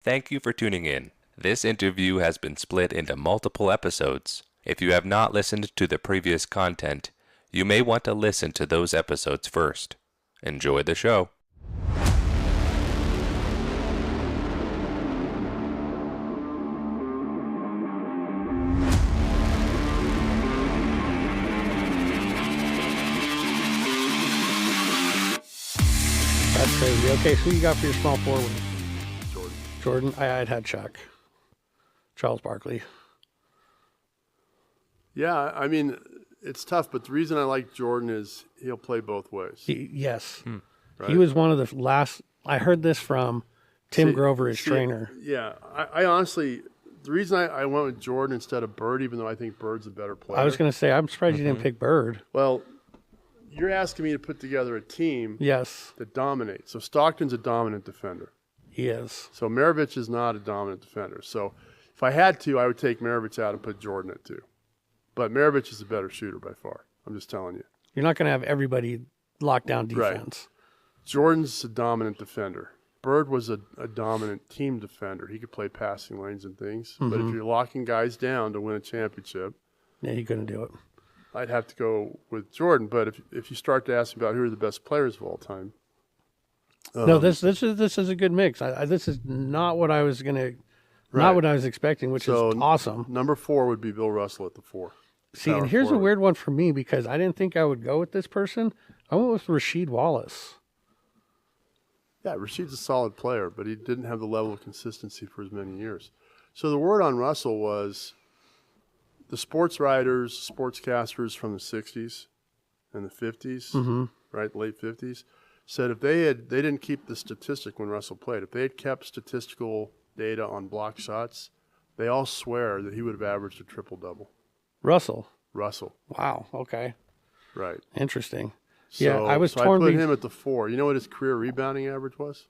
Thank you for tuning in. This interview has been split into multiple episodes. If you have not listened to the previous content, you may want to listen to those episodes first. Enjoy the show. That's crazy. Okay, so who you got for your small forward? Jordan. I'd had Chuck. Charles Barkley. Yeah, I mean, it's tough, but the reason I like Jordan is he'll play both ways. Yes. Right? He was one of the last. I heard this from Tim Grover, his trainer. Yeah, I honestly, the reason I went with Jordan instead of Bird, even though I think Bird's a better player. I was going to say, I'm surprised you didn't pick Bird. Well, you're asking me to put together a team Yes, that dominates. So Stockton's a dominant defender. he is. So Maravich is not a dominant defender. So if I had to, I would take Maravich out and put Jordan at 2. But Maravich is a better shooter by far. I'm just telling you. You're not going to have everybody lock down Right. defense. Jordan's a dominant defender. Bird was a dominant team defender. He could play passing lanes and things. But if you're locking guys down to win a championship, Yeah, he couldn't do it. I'd have to go with Jordan. But if you start to ask me about who are the best players of all time, No, this is a good mix. This is not what I was not Right. what I was expecting, which So, is awesome. number 4 would be Bill Russell at the 4. See, power and here's a forward. weird one for me because I didn't think I would go with this person. I went with Rasheed Wallace. Yeah, Rasheed's a solid player, but he didn't have the level of consistency for as many years. So the word on Russell was the sports writers, sportscasters from the 60s and the 50s, right, late 50s, said if they didn't keep the statistic when Russell played, if they had kept statistical data on block shots, they all swear that he would have averaged a triple-double. Russell. Russell, Wow. Okay. right. Interesting. So, Yeah, I was so torn. I put him at the 4. You know what his career rebounding average was?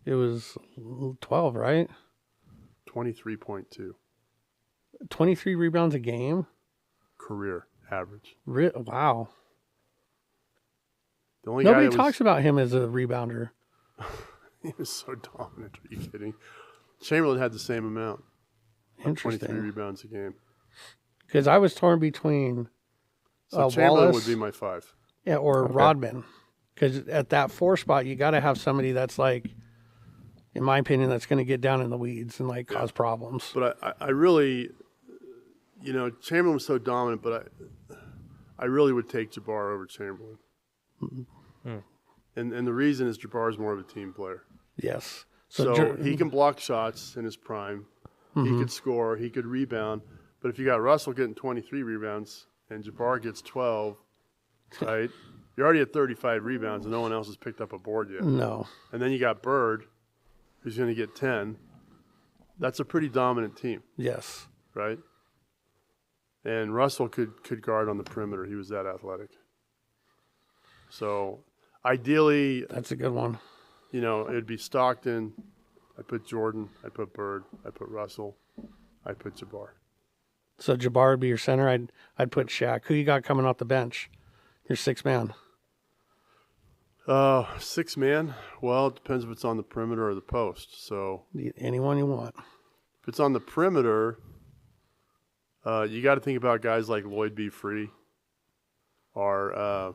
It was 12, right? 23.2 23 rebounds a game. career average. Wow. The only guy Nobody that talks about him as a rebounder. he was so dominant. Are you kidding? Chamberlain had the same amount, 23 Interesting. rebounds a game. Because I was torn between So Chamberlain Wallace, would be my 5. yeah, or Rodman. Because at that 4 spot, you got to have somebody that's like, in my opinion, that's going to get down in the weeds and like cause problems. But I really, Chamberlain was so dominant, but I really would take Jabbar over Chamberlain. And the reason is Jabbar is more of a team player. Yes. So he can block shots in his prime. He could score. He could rebound. But if you got Russell getting 23 rebounds and Jabbar gets 12, right, you're already at 35 rebounds and no one else has picked up a board yet. No. And then you got Bird, who's going to get 10. That's a pretty dominant team, Yes. right? And Russell could guard on the perimeter. He was that athletic. So ideally, That's a good one. it'd be Stockton. I'd put Jordan. I'd put Bird. I'd put Russell. I'd put Jabbar. So Jabbar would be your center. I'd put Shaq. Who you got coming off the bench? Your 6 man. 6 man. Well, it depends if it's on the perimeter or the post. So Anyone you want. if it's on the perimeter, you got to think about guys like Lloyd B. Free or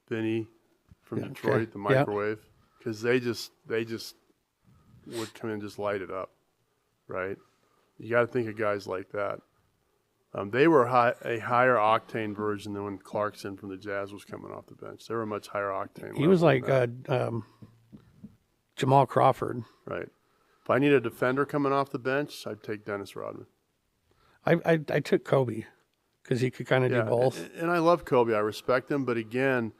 Vinny from Detroit, okay. the microwave, because they just would come in and just light it up, right? You got to think of guys like that. They were a higher octane version than when Clarkson from the Jazz was coming off the bench. They were a much higher octane. He was level like than that. Jamal Crawford. Right. If I need a defender coming off the bench, I'd take Dennis Rodman. I took Kobe because he could kind of do both. And I love Kobe. I respect him. But again,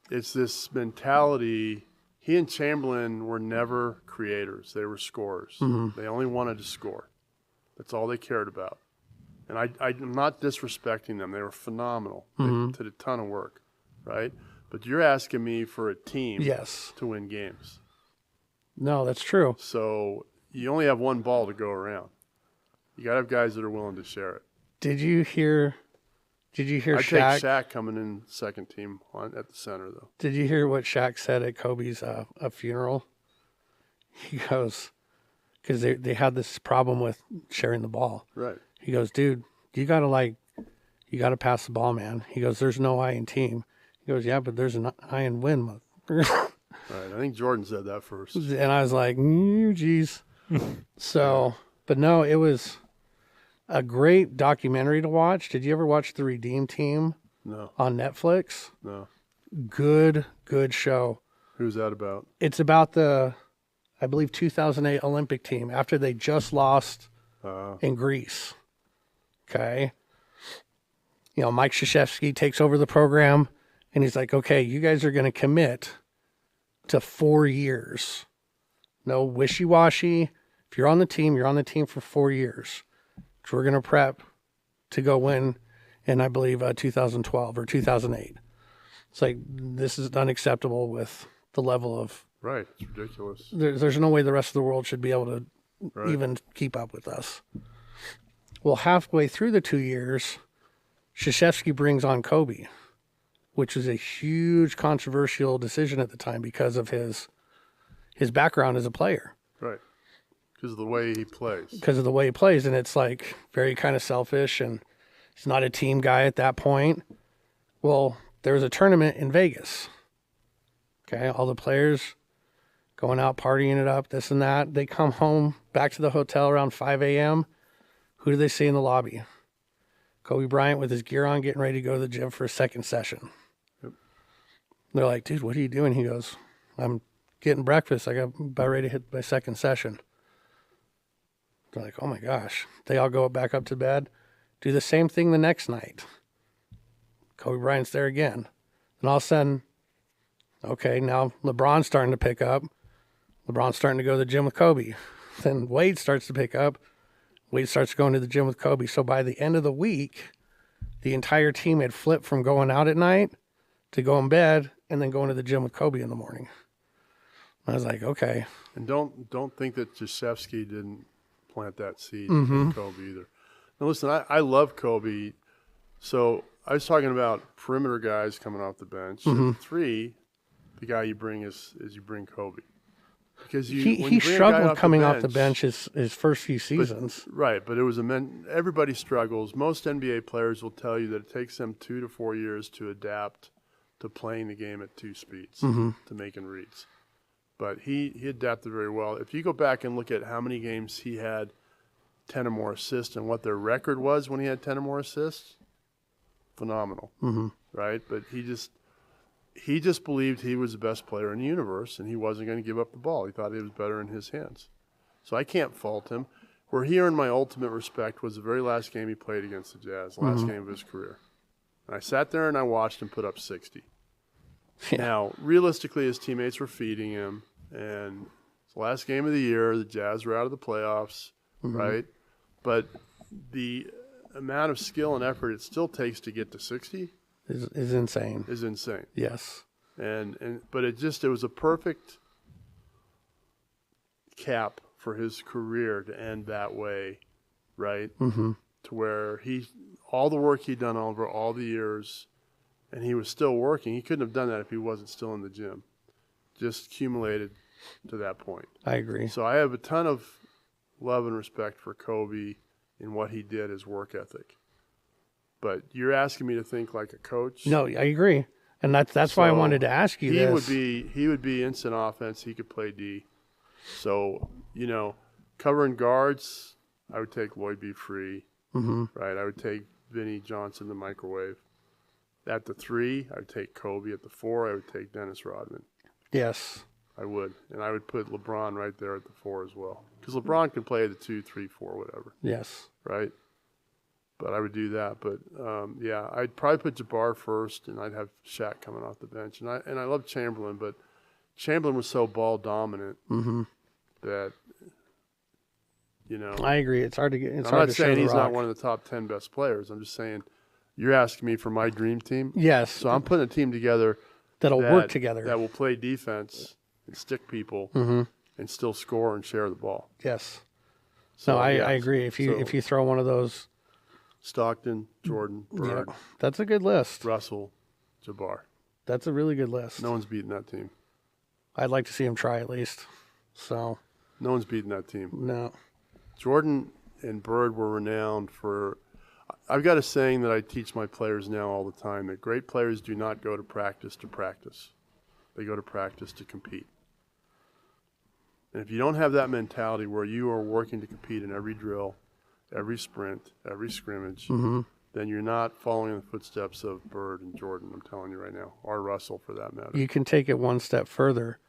it's this mentality. He and Chamberlain were never creators. They were scorers. They only wanted to score. That's all they cared about. And I'm not disrespecting them. They were phenomenal. They did a ton of work, right? But you're asking me for a team Yes. to win games. No, that's true. So you only have one ball to go around. You got to have guys that are willing to share it. Did you hear I Shaq? take Shaq coming in second team at the center, though. Did you hear what Shaq said at Kobe's a funeral? He goes, because they had this problem with sharing the ball. Right. He goes, dude, you got to pass the ball, man. He goes, there's no I in team. He goes, yeah, but there's an I in win. Right. I think Jordan said that first. And I was like, geez. So, but no, it was a great documentary to watch. Did you ever watch The Redeem Team No. on Netflix? No. Good show. Who's that about? It's about the, I believe, 2008 Olympic team after they just lost in Greece. Okay. You know, Mike Krzyzewski takes over the program and he's like, okay, you guys are going to commit to 4 years. No wishy-washy. If you're on the team, you're on the team for 4 years. So we're going to prep to go win in, I believe, 2012 or 2008. It's like, this is unacceptable with the level of... Right. It's ridiculous. There's no way the rest of the world should be able to even keep up with us. Well, halfway through the 2 years, Krzyzewski brings on Kobe, which was a huge controversial decision at the time because of his background as a player. Right. Because of the way he plays. Because of the way he plays, and it's like very kind of selfish, and he's not a team guy at that point. Well, there was a tournament in Vegas. Okay, all the players going out partying it up, this and that. They come home back to the hotel around 5 a.m. Who do they see in the lobby? Kobe Bryant with his gear on, getting ready to go to the gym for a second session. Yep. They're like, dude, what are you doing? He goes, I'm getting breakfast. I got about ready to hit my second session. They're like, oh my gosh. They all go back up to bed, do the same thing the next night. Kobe Bryant's there again. And all of a sudden, okay, now LeBron's starting to pick up. LeBron's starting to go to the gym with Kobe. Then Wade starts to pick up. Wade starts going to the gym with Kobe. So by the end of the week, the entire team had flipped from going out at night to going to bed and then going to the gym with Kobe in the morning. I was like, okay. And don't think that Krzyzewski didn't plant that seed in Kobe either. Now listen, I love Kobe. So I was talking about perimeter guys coming off the bench. And 3, the guy you bring is you bring Kobe. Because he struggled coming off the bench his first few seasons. But it was everybody struggles. Most NBA players will tell you that it takes them 2 to 4 years to adapt to playing the game at 2 speeds, to making reads. But he adapted very well. If you go back and look at how many games he had 10 or more assists and what their record was when he had 10 or more assists, phenomenal, right? But he just believed he was the best player in the universe, and he wasn't going to give up the ball. He thought it was better in his hands. So I can't fault him. Where he earned my ultimate respect was the very last game he played against the Jazz, the last game of his career. And I sat there and I watched him put up 60. Yeah. Now, realistically, his teammates were feeding him, and it's the last game of the year. The Jazz were out of the playoffs, right? But the amount of skill and effort it still takes to get to 60 is insane. Is insane. Yes. But it was a perfect cap for his career to end that way, right? To where all the work he'd done over all the years, and he was still working. He couldn't have done that if he wasn't still in the gym. Just accumulated to that point. I agree. So I have a ton of love and respect for Kobe in what he did, his work ethic. But you're asking me to think like a coach. No, I agree, and that's why I wanted to ask you this. He would be instant offense. He could play D. So covering guards, I would take Lloyd B. Free. Right. I would take Vinnie Johnson, the microwave. At the 3, I would take Kobe. At the 4, I would take Dennis Rodman. Yes, I would, and I would put LeBron right there at the 4 as well, because LeBron can play the 2, 3, 4, whatever. Yes. Right. But I would do that. But I'd probably put Jabbar first, and I'd have Shaq coming off the bench. And I love Chamberlain, but Chamberlain was so ball dominant that I agree. It's hard to get. I'm not saying he's not one of the top 10 best players. I'm just saying you're asking me for my dream team. Yes. So I'm putting a team together that'll work together, that will play defense and stick people and still score and share the ball. Yes. So I agree. If you throw one of those. Stockton, Jordan, Bird. Yeah, that's a good list. Russell, Jabbar. That's a really good list. No one's beating that team. I'd like to see him try at least. So, No one's beating that team. No. Jordan and Bird were renowned for. I've got a saying that I teach my players now all the time, that great players do not go to practice. They go to practice to compete. And if you don't have that mentality where you are working to compete in every drill, every sprint, every scrimmage, then you're not following the footsteps of Bird and Jordan, I'm telling you right now, or Russell for that matter. You can take it one step further.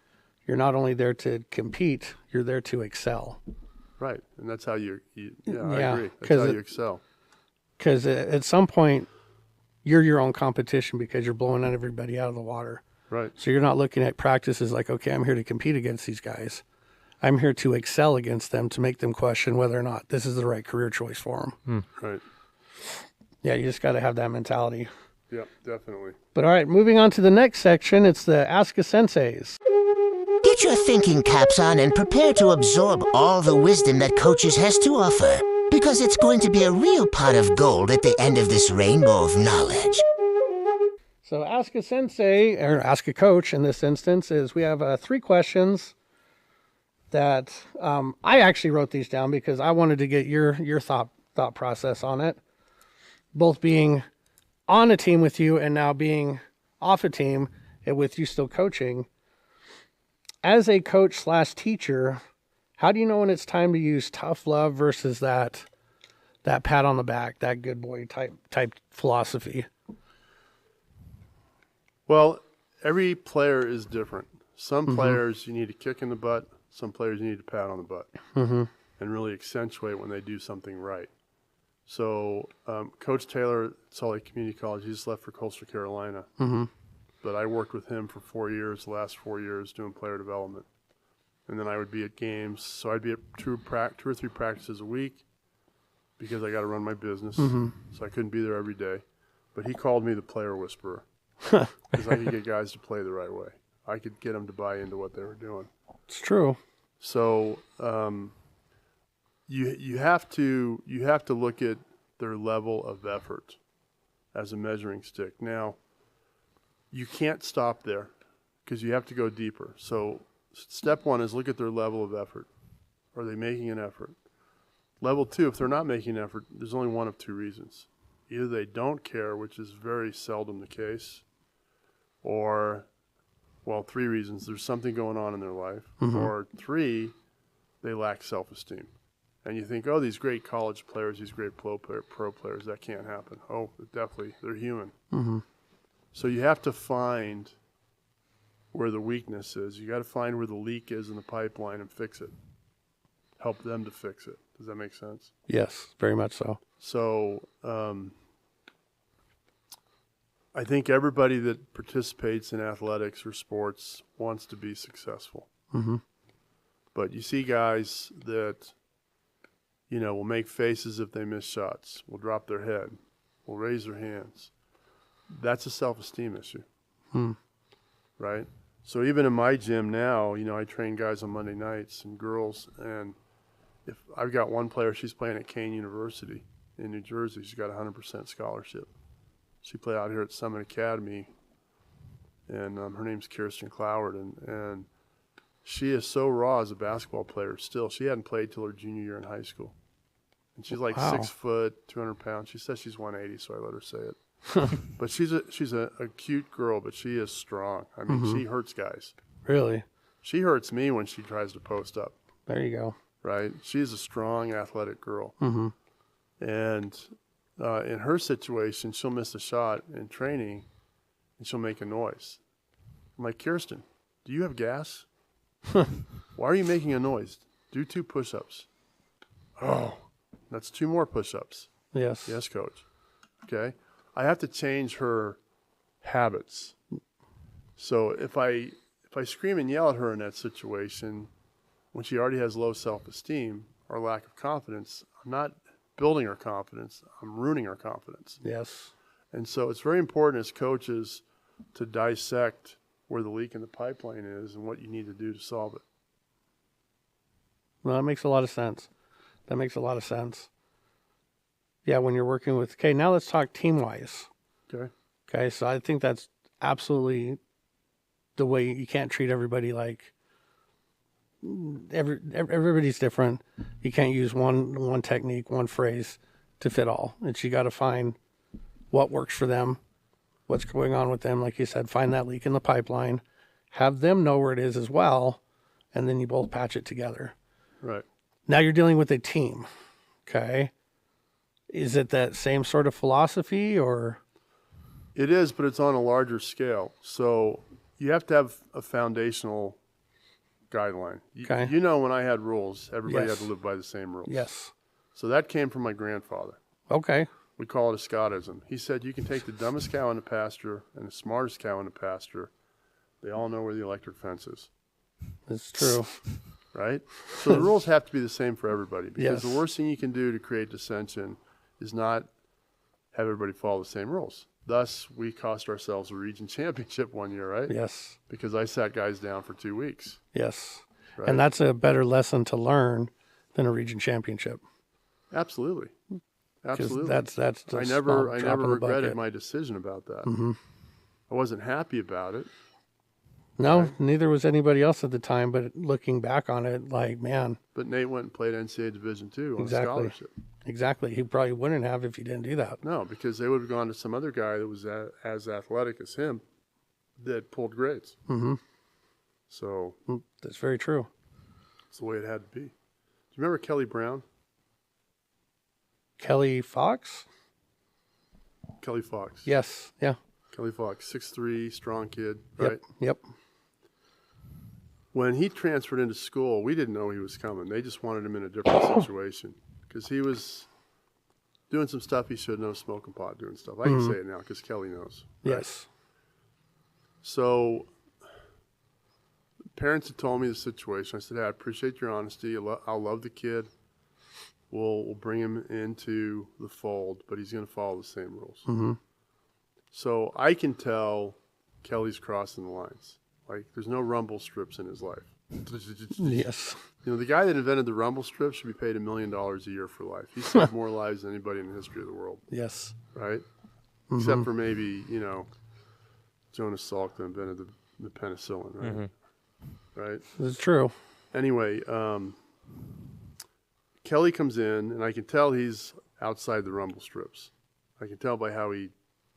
You're not only there to compete, you're there to excel. Right, and that's how I agree. That's how you excel. Because at some point, you're your own competition because you're blowing everybody out of the water. Right. So you're not looking at practice as like, okay, I'm here to compete against these guys. I'm here to excel against them, to make them question whether or not this is the right career choice for them. Right. Yeah, you just got to have that mentality. Yeah, definitely. But all right, moving on to the next section, it's the Ask a Senseis. Get your thinking caps on and prepare to absorb all the wisdom that Coaches has to offer, because it's going to be a real pot of gold at the end of this rainbow of knowledge. So Ask a Sensei, or Ask a Coach in this instance, is we have 3 questions that I actually wrote these down because I wanted to get your thought process on it. Both being on a team with you and now being off a team and with you still coaching. As a coach / teacher, how do you know when it's time to use tough love versus that pat on the back, that good boy type philosophy? Well, every player is different. Some players you need a kick in the butt. Some players you need a pat on the butt and really accentuate when they do something right. So Coach Taylor at Salt Lake Community College, he just left for Coastal Carolina. But I worked with him for 4 years, the last 4 years, doing player development. And then I would be at games. So I'd be at 2 or 3 practices a week because I got to run my business. So I couldn't be there every day. But he called me the player whisperer because I could get guys to play the right way. I could get them to buy into what they were doing. It's true. So you have to look at their level of effort as a measuring stick. Now, you can't stop there because you have to go deeper. So step 1 is look at their level of effort. Are they making an effort? Level 2, if they're not making an effort, there's only one of 2 reasons. Either they don't care, which is very seldom the case, or, well, 3 reasons. There's something going on in their life. Or 3, they lack self-esteem. And you think, oh, these great college players, these great pro players, that can't happen. Oh, definitely, they're human. So you have to find where the weakness is. You got to find where the leak is in the pipeline and fix it. Help them to fix it. Does that make sense? Yes, very much so. So I think everybody that participates in athletics or sports wants to be successful. But you see guys that, will make faces if they miss shots, will drop their head, will raise their hands. That's a self-esteem issue, right? So even in my gym now, I train guys on Monday nights and girls, and if I've got one player, she's playing at Kane University in New Jersey. She's got a 100% scholarship. She played out here at Summit Academy, and her name's Kirsten Cloward, and she is so raw as a basketball player still. She hadn't played till her junior year in high school. And she's like 6 foot, 200 pounds. She says she's 180, so I let her say it. But she's a cute girl, but she is strong. I mean, she hurts guys. Really? She hurts me when she tries to post up. There you go. Right? She's a strong, athletic girl. And in her situation, she'll miss a shot in training, and she'll make a noise. I'm like, Kirsten, do you have gas? Why are you making a noise? Do 2 push-ups. Oh, that's 2 more push-ups. Yes. Yes, coach. Okay. I have to change her habits. So if I scream and yell at her in that situation, when she already has low self-esteem or lack of confidence, I'm not building her confidence. I'm ruining her confidence. Yes. And so it's very important as coaches to dissect where the leak in the pipeline is and what you need to do to solve it. Well, that makes a lot of sense. Yeah, when you're working with... Okay, now let's talk team-wise. Okay, so I think that's absolutely the way. You can't treat everybody like everybody's different. You can't use one technique, one phrase to fit all. You got to find what works for them, what's going on with them. Like you said, find that leak in the pipeline, have them know where it is as well, and then you both patch it together. Right. Now you're dealing with a team. Okay. Is it that same sort of philosophy, or? It is, but it's on a larger scale. So you have to have a foundational guideline. Okay. You know, when I had rules, everybody Yes. had to live by the same rules. Yes. So that came from my grandfather. Okay. We call it a Scottism. He said you can take the dumbest cow in the pasture and the smartest cow in the pasture. They all know where the electric fence is. That's true. Right? So the rules have to be the same for everybody, because Yes. the worst thing you can do to create dissension is not have everybody follow the same rules. Thus, we cost ourselves a region championship one year, right? Yes. Because I sat guys down for 2 weeks. Yes. Right? And that's a better lesson to learn than a region championship. Absolutely. 'Cause Absolutely. that's just I a never drop in the regretted bucket. my decision about that. Mm-hmm. I wasn't happy about it. No, Right. neither was anybody else at the time. But looking back on it, like, man, But Nate went and played NCAA Division II on Exactly. a scholarship. exactly. He probably wouldn't have if he didn't do that. No, because they would have gone to some other guy that was as athletic as him that pulled grades. Mm-hmm. So That's very true. it's the way it had to be. Do you remember Kelly Brown? Kelly Fox? Kelly Fox. Yes. Yeah. Kelly Fox, 6'3", strong kid, right? Yep. When he transferred into school, we didn't know he was coming. They just wanted him in a different situation because he was doing some stuff he should know, smoking pot, doing stuff. I can say it now because Kelly knows. Right? Yes. So parents had told me the situation. I said, hey, I appreciate your honesty. I'll love the kid. We'll bring him into the fold, but he's going to follow the same rules. Mm-hmm. So I can tell Kelly's crossing the lines. Like, there's no rumble strips in his life. Yes. You know, the guy that invented the rumble strip should be paid $1 million a year for life. He saved more lives than anybody in the history of the world, Yes. right? Except for maybe, you know, Jonas Salk that invented the penicillin, right? Right? It's true. Anyway, Kelly comes in, and I can tell he's outside the rumble strips. I can tell by how he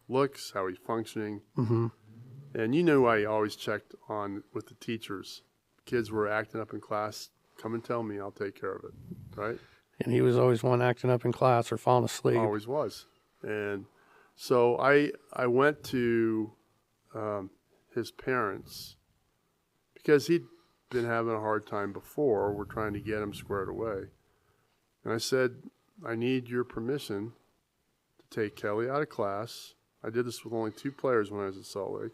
looks, how he's functioning. Mm-hmm. And you knew I always checked on with the teachers. Kids were acting up in class. Come and tell me, I'll take care of it, right? And he was always one acting up in class or falling asleep. Always was. And so I went to his parents because he'd been having a hard time before. We're trying to get him squared away. And I said, I need your permission to take Kelly out of class. I did this with only 2 players when I was at Salt Lake.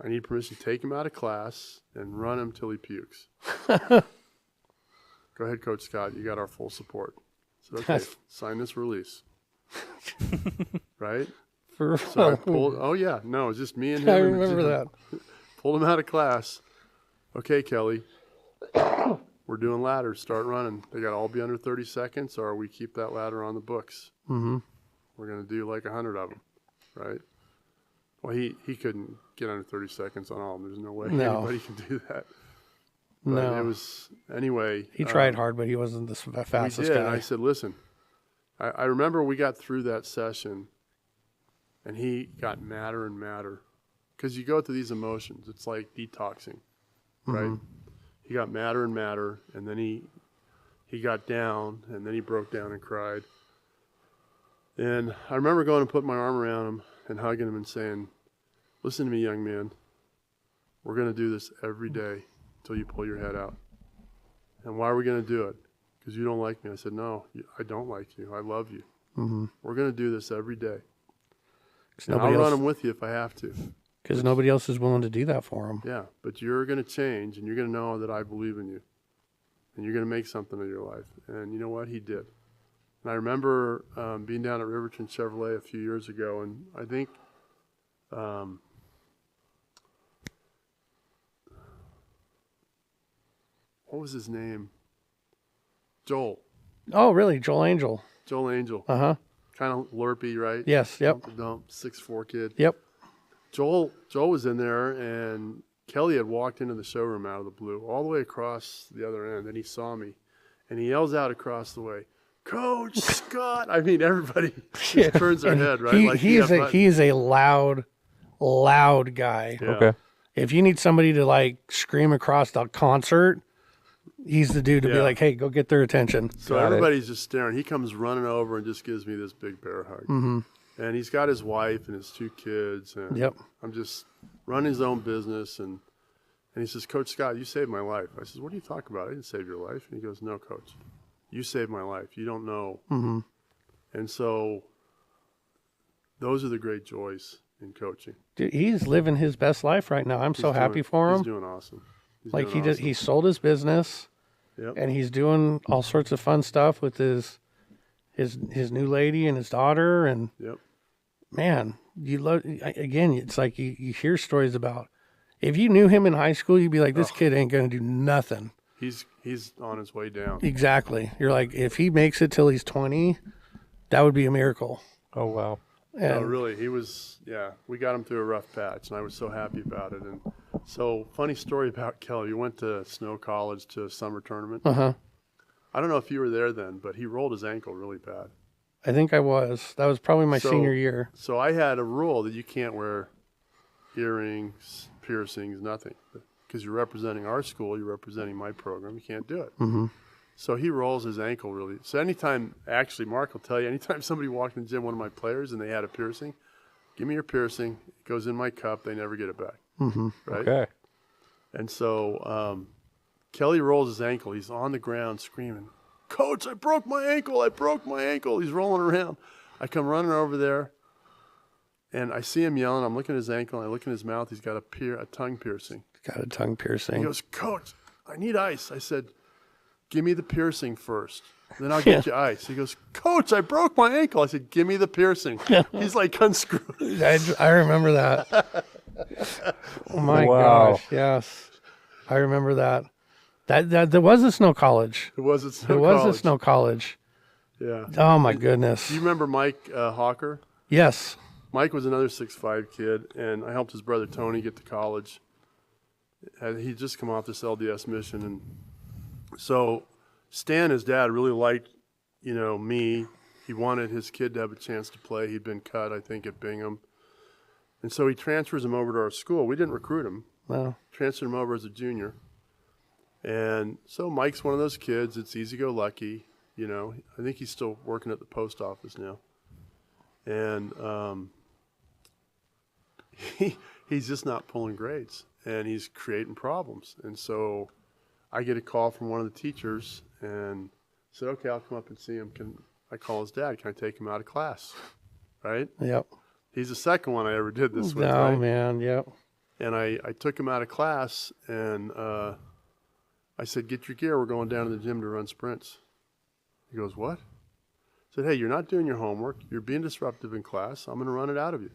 I need permission to take him out of class and run him till he pukes. Go ahead, Coach Scott. You got our full support. I said, okay, sign this release. Right? For So I pulled, oh, yeah. No, it was just me and him. I and remember that. Pulled him out of class. Okay, Kelly. We're doing ladders. Start running. They got to all be under 30 seconds, or we keep that ladder on the books. Mm-hmm. We're going to do like 100 of them, right? Well, he couldn't get under 30 seconds on all of them. There's no way anybody can do that. But No. it was, anyway. He tried hard, but he wasn't the fastest We did, and guy. I said, listen, I remember we got through that session, and he got madder and madder. Because you go through these emotions. It's like detoxing, right? He got madder and madder, and then he got down, and then he broke down and cried. And I remember going and putting my arm around him and hugging him and saying, listen to me, young man. We're going to do this every day until you pull your head out. And why are we going to do it? Because you don't like me. I said, no, I don't like you. I love you. Mm-hmm. We're going to do this every day. And Nobody I'll run else, him with you if I have to. because nobody else is willing to do that for him. Yeah, but you're going to change, and you're going to know that I believe in you. And you're going to make something of your life. And you know what? He did. And I remember being down at Riverton Chevrolet a few years ago, and I think what was his name? Joel. Oh, really? Joel Angel. Joel Angel. Uh-huh. Kind of lurpy, right? Yes. Yep. Dump, 6'4" kid. Yep. Joel was in there, and Kelly had walked into the showroom out of the blue, all the way across the other end, and he saw me, and he yells out across the way, "Coach Scott!" I mean, everybody just turns their head, right? He is a loud guy. Yeah. Okay. If you need somebody to like scream across the concert, he's the dude to be Yeah. like, "Hey, go get their attention." So everybody's just staring. He comes running over and just gives me this big bear hug. Mm-hmm. And he's got his wife and his 2 kids. And Yep. I'm just running his own business. And he says, "Coach Scott, you saved my life." I says, "What are you talking about? I didn't save your life." And he goes, "No, Coach, you saved my life. You don't know." Mm-hmm. And so those are the great joys in coaching. Dude, he's living his best life right now. I'm so happy for him. He's doing awesome. Like he sold his business, Yep. and he's doing all sorts of fun stuff with his new lady and his daughter. And Yep. man, it's like you hear stories about. If you knew him in high school, you'd be like, this kid ain't gonna do nothing. He's on his way down. Exactly. You're like, if he makes it till he's 20, that would be a miracle. Oh, wow. No, And really, he was, we got him through a rough patch, and I was so happy about it. And so, funny story about Kelly. We went to Snow College to a summer tournament. uh-huh. I don't know if you were there then, but he rolled his ankle really bad. I think I was. That was probably my So- senior year. So I had a rule that you can't wear earrings, piercings, nothing. Because you're representing our school, you're representing my program, you can't do it. Mm-hmm. So he rolls his ankle really. So anytime, actually, Mark will tell you, anytime somebody walked in the gym, one of my players, and they had a piercing, give me your piercing. It goes in my cup. They never get it back. Mm-hmm. Right? Okay. And so Kelly rolls his ankle. He's on the ground screaming, "Coach, I broke my ankle. I broke my ankle." He's rolling around. I come running over there, and I see him yelling. I'm looking at his ankle, and I look in his mouth. He's got a tongue piercing. Got a tongue piercing. He goes, "Coach, I need ice." I said, "Give me the piercing first, then I'll get you ice." He goes, "Coach, I broke my ankle." I said, "Give me the piercing." He's like unscrewed. I remember that. Oh my Wow. gosh, yes. I remember that. That there was a Snow College. It was at Snow There was College. a Snow College. Yeah. Oh my goodness. Do you remember Mike Hawker? Yes. Mike was another 6'5" kid, and I helped his brother Tony get to college. He'd just come off this LDS mission, and so Stan, his dad, really liked, me. He wanted his kid to have a chance to play. He'd been cut, I think, at Bingham, and so he transfers him over to our school. We didn't recruit him. Well, Transferred him over as a junior, and so Mike's one of those kids. It's easy-go-lucky. I think he's still working at the post office now, and he's just not pulling grades, and he's creating problems. And so I get a call from one of the teachers and said, "Okay, I'll come up and see him." I call his dad. "Can I take him out of class?" Right? yep. He's the second one I ever did this with. Oh right? man, yep. And I took him out of class, and I said, "Get your gear. We're going down to the gym to run sprints." He goes, "What?" I said, "Hey, you're not doing your homework. You're being disruptive in class. I'm going to run it out of you."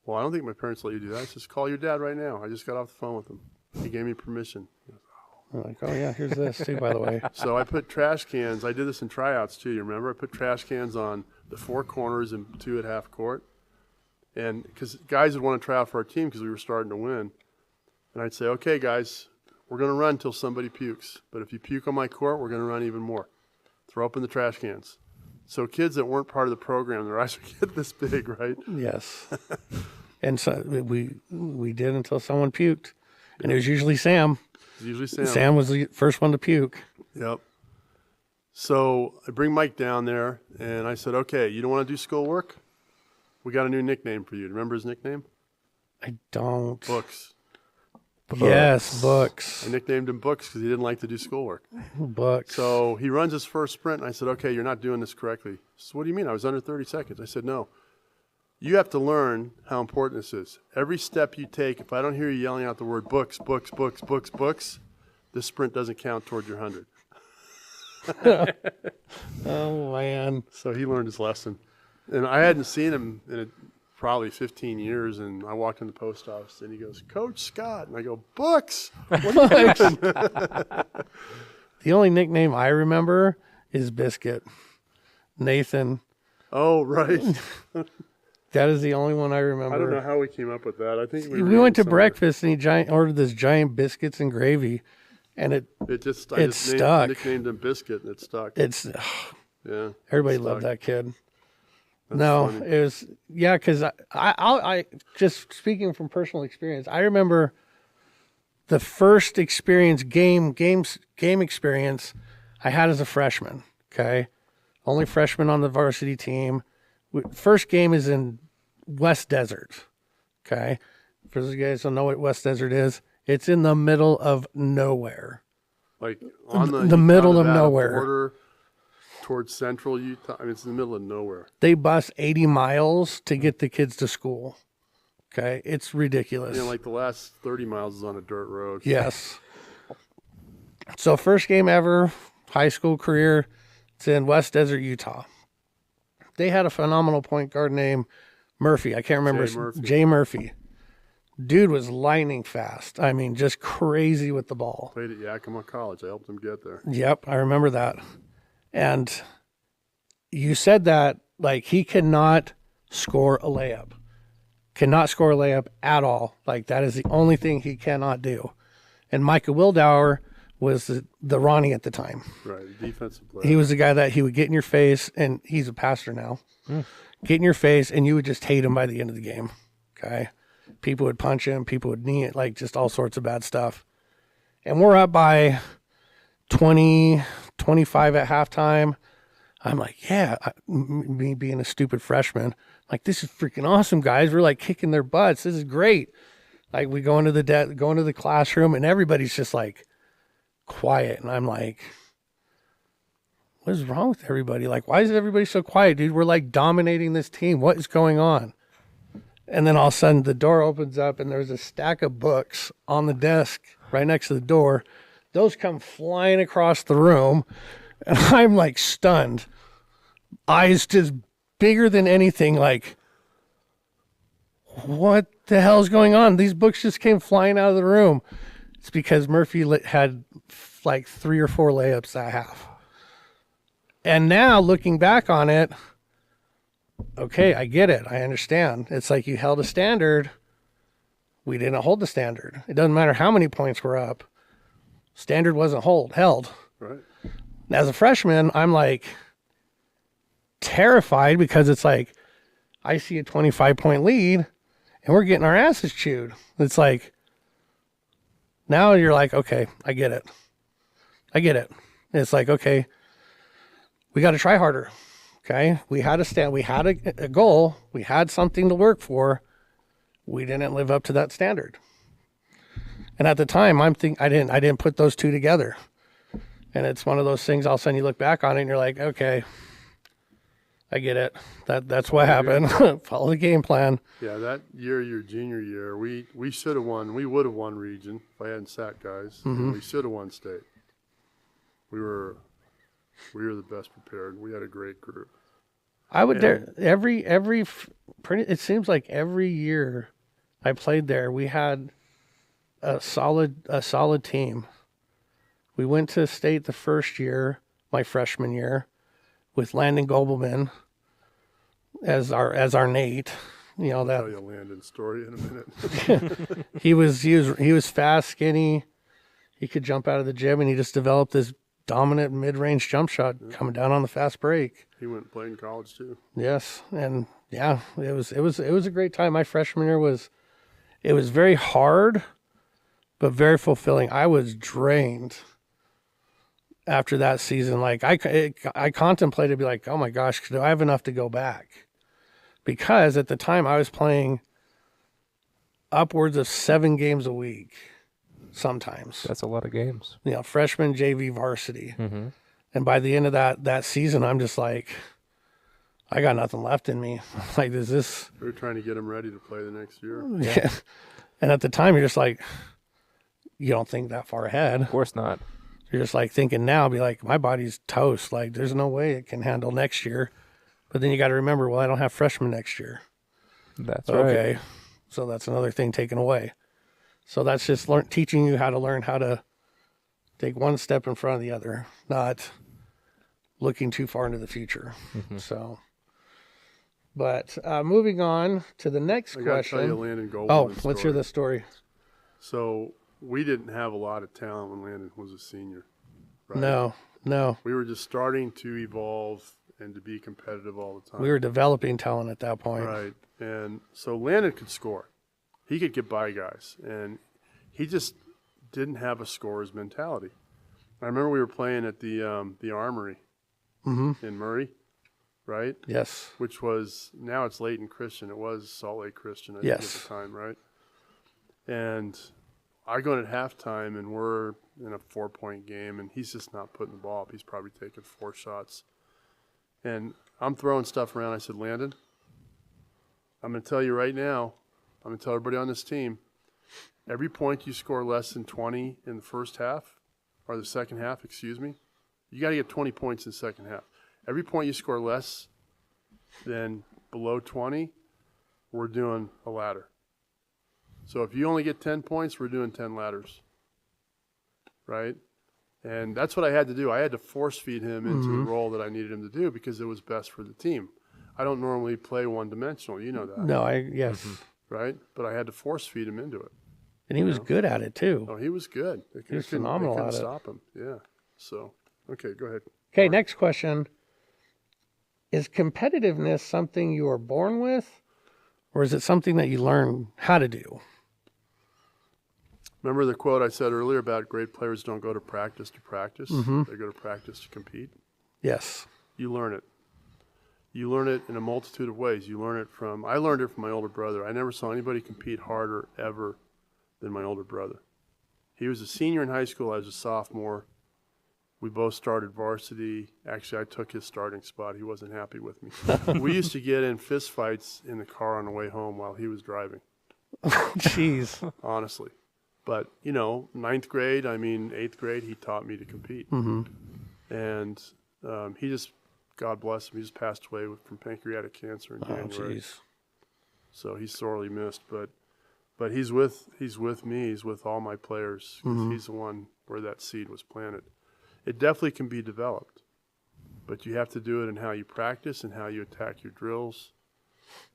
"Well, I don't think my parents let you do that." I said, "Call your dad right now. I just got off the phone with him. He gave me permission." I'm like, oh yeah, here's this too, by the way. So I put trash cans. I did this in tryouts too. You remember? I put trash cans on the 4 corners and 2 at half court. And because guys would want to try out for our team because we were starting to win. And I'd say, "Okay, guys, we're going to run until somebody pukes. But if you puke on my court, we're going to run even more. Throw up in the trash cans." So kids that weren't part of the program, their eyes would get this big, right? Yes. And so we did until someone puked, and it was usually Sam. It's usually Sam. Sam was the first one to puke. Yep. So I bring Mike down there, and I said, "Okay, you don't want to do schoolwork? We got a new nickname for you. Remember his nickname? I don't. Books. Yes, books. I nicknamed him Books because he didn't like to do schoolwork. Books. So he runs his first sprint, and I said, "Okay, you're not doing this correctly." So "What do you mean? I was under 30 seconds." I said, "No. You have to learn how important this is. Every step you take, if I don't hear you yelling out the word books, books, books, books, books, this sprint doesn't count toward your 100. Oh man. So he learned his lesson. And I hadn't seen him in probably 15 years, and I walked in the post office, and he goes, "Coach Scott." And I go, "Books, what are you doing?" The only nickname I remember is Biscuit. Nathan. Oh, right. That is the only one I remember. I don't know how we came up with that. I think we went to breakfast and he ordered this giant biscuits and gravy, and it stuck. Nicknamed him Biscuit, and it stuck. Yeah. Everybody loved that kid. Funny. It was because I just speaking from personal experience, I remember the first game experience I had as a freshman. Okay, only freshman on the varsity team. First game is in West Desert. Okay, for those guys who don't know what West Desert is, it's in the middle of nowhere. Like on the middle of nowhere. Border towards central Utah. I mean, it's in the middle of nowhere. They bus 80 miles to get the kids to school. Okay, it's ridiculous. Like the last 30 miles is on a dirt road. Yes. So first game ever, high school career, it's in West Desert, Utah. They had a phenomenal point guard named Murphy. I can't remember. Jay Murphy. Dude was lightning fast. I mean, just crazy with the ball. Played at Yakima College. I helped him get there. Yep, I remember that. And you said that, like, he cannot score a layup. Cannot score a layup at all. Like, that is the only thing he cannot do. And Micah Wildauer was the Ronnie at the time. Right, defensive player. He was the guy that he would get in your face, and he's a pastor now. Get in your face, and you would just hate him by the end of the game. Okay? People would punch him. People would knee it, like just all sorts of bad stuff. And we're up by 20, 25 at halftime. I'm like, yeah, me being a stupid freshman, like, this is freaking awesome, guys. We're like kicking their butts. This is great. Like, we go into the classroom, and everybody's just like quiet. And I'm like, what is wrong with everybody? Like, why is everybody so quiet, dude? We're like dominating this team. What is going on? And then all of a sudden the door opens up, and there's a stack of books on the desk right next to the door. Those come flying across the room, and I'm like stunned. Eyes just bigger than anything, like, what the hell's going on? These books just came flying out of the room. It's because Murphy had like 3 or 4 layups that half. And now looking back on it, okay, I get it. I understand. It's like you held a standard. We didn't hold the standard. It doesn't matter how many points were up. Standard wasn't held. Right. As a freshman, I'm like terrified because it's like I see a 25-point lead and we're getting our asses chewed. It's like now you're like, okay, I get it. It's like, okay, we got to try harder. Okay, we had a goal. We had something to work for. We didn't live up to that standard. And at the time, I didn't put those two together. And it's one of those things. All of a sudden, you look back on it, and you're like, okay, I get it. That's what happened. Follow the game plan. Yeah, that year, your junior year, we should have won. We would have won region if I hadn't sat guys. Mm-hmm. We should have won state. We were the best prepared. We had a great group. I would it seems like every year I played there, we had a solid team. We went to state the first year, my freshman year, with Landon Gobelman as our Nate. You know that. I'll tell you a Landon story in a minute. he was fast, skinny. He could jump out of the gym, and he just developed this dominant mid-range jump shot coming down on the fast break. He went and played in college too. Yes, and yeah, it was a great time. My freshman year was very hard, but very fulfilling. I was drained after that season. Like I contemplated, be like, oh my gosh, do I have enough to go back? Because at the time I was playing upwards of 7 games a week. Sometimes. That's a lot of games. You know, freshman, JV, varsity. Mm-hmm. And by the end of that season, I'm just like, I got nothing left in me. Like, is this... We were trying to get him ready to play the next year. Yeah. And at the time, you're just like, you don't think that far ahead. Of course not. You're just like thinking now, be like, my body's toast. Like, there's no way it can handle next year. But then you got to remember, well, I don't have freshmen next year. That's right. Okay. So that's another thing taken away. So that's just teaching you how to learn how to take one step in front of the other, not looking too far into the future. Mm-hmm. So, But moving on to the next I got to tell you question. Landon Oh, Goldman's let's hear the story. So we didn't have a lot of talent when Landon was a senior. Right? No. We were just starting to evolve and to be competitive all the time. We were developing talent at that point. Right. And so Landon could score. He could get by guys. And he just didn't have a scorer's mentality. I remember we were playing at the Armory in Murray, right? Yes. Which was, now it's Layton Christian. It was Salt Lake Christian, I think, at the time, right? And I go in at halftime, and we're in a 4-point game, and he's just not putting the ball up. He's probably taking 4 shots. And I'm throwing stuff around. I said, Landon, I'm going to tell you right now, I'm going to tell everybody on this team, every point you score less than 20 in the first half, or the second half, excuse me, you got to get 20 points in the second half. Every point you score less than below 20, we're doing a ladder. So if you only get 10 points, we're doing 10 ladders, right? And that's what I had to do. I had to force feed him into the role that I needed him to do because it was best for the team. I don't normally play one-dimensional. You know that. No, yes. Right? But I had to force feed him into it. And he was good at it, too. Oh, he was good. He was phenomenal they at couldn't it. stop him. Yeah. So, okay, go ahead. Okay, next question. Is competitiveness something you are born with, or is it something that you learn how to do? Remember the quote I said earlier about great players don't go to practice. They go to practice to compete? Yes. You learn it. You learn it in a multitude of ways. I learned it from my older brother. I never saw anybody compete harder ever than my older brother. He was a senior in high school. I was a sophomore. We both started varsity. Actually, I took his starting spot. He wasn't happy with me. We used to get in fist fights in the car on the way home while he was driving. Jeez. Honestly. But, 8th grade, he taught me to compete. And he just, God bless him, he just passed away from pancreatic cancer in January. Jeez. So he's sorely missed. But he's with me. He's with all my players. 'Cause he's the one where that seed was planted. It definitely can be developed. But you have to do it in how you practice and how you attack your drills.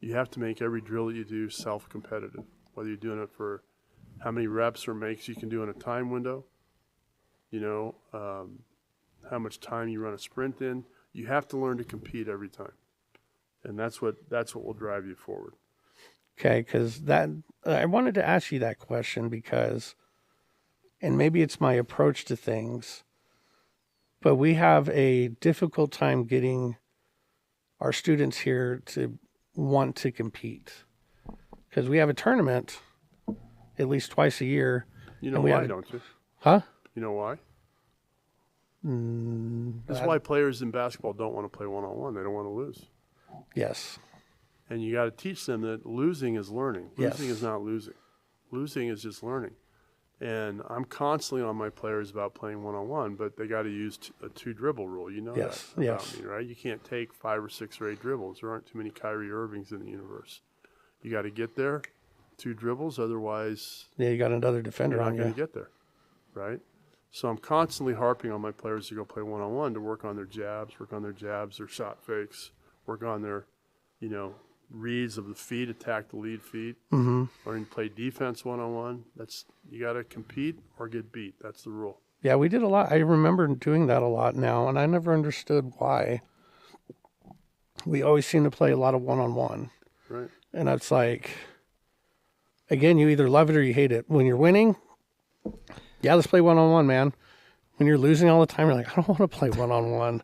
You have to make every drill that you do self-competitive, whether you're doing it for how many reps or makes you can do in a time window, how much time you run a sprint in. You have to learn to compete every time. And that's what will drive you forward. Okay, because I wanted to ask you that question because, and maybe it's my approach to things, but we have a difficult time getting our students here to want to compete. Because we have a tournament at least twice a year. You know why, don't you? Huh? You know why? That's why players in basketball don't want to play one-on-one. They don't want to lose. Yes. And you got to teach them that losing is learning. Losing is not losing. Losing is just learning. And I'm constantly on my players about playing one-on-one, but they got to use a 2-dribble rule. You know that about me, right? You can't take 5 or 6 or 8 dribbles. There aren't too many Kyrie Irvings in the universe. You got to get there, 2 dribbles, otherwise you got another defender you're on not you. going to get there, right? So I'm constantly harping on my players to go play one-on-one, to work on their jabs, their shot fakes, work on their, reads of the feet, attack the lead feet, or you play defense one-on-one. You got to compete or get beat. That's the rule. Yeah, we did a lot. I remember doing that a lot now, and I never understood why. We always seem to play a lot of one-on-one. Right. And it's like, again, you either love it or you hate it. When you're winning, yeah, let's play one-on-one, man. When you're losing all the time, you're like, I don't want to play one-on-one.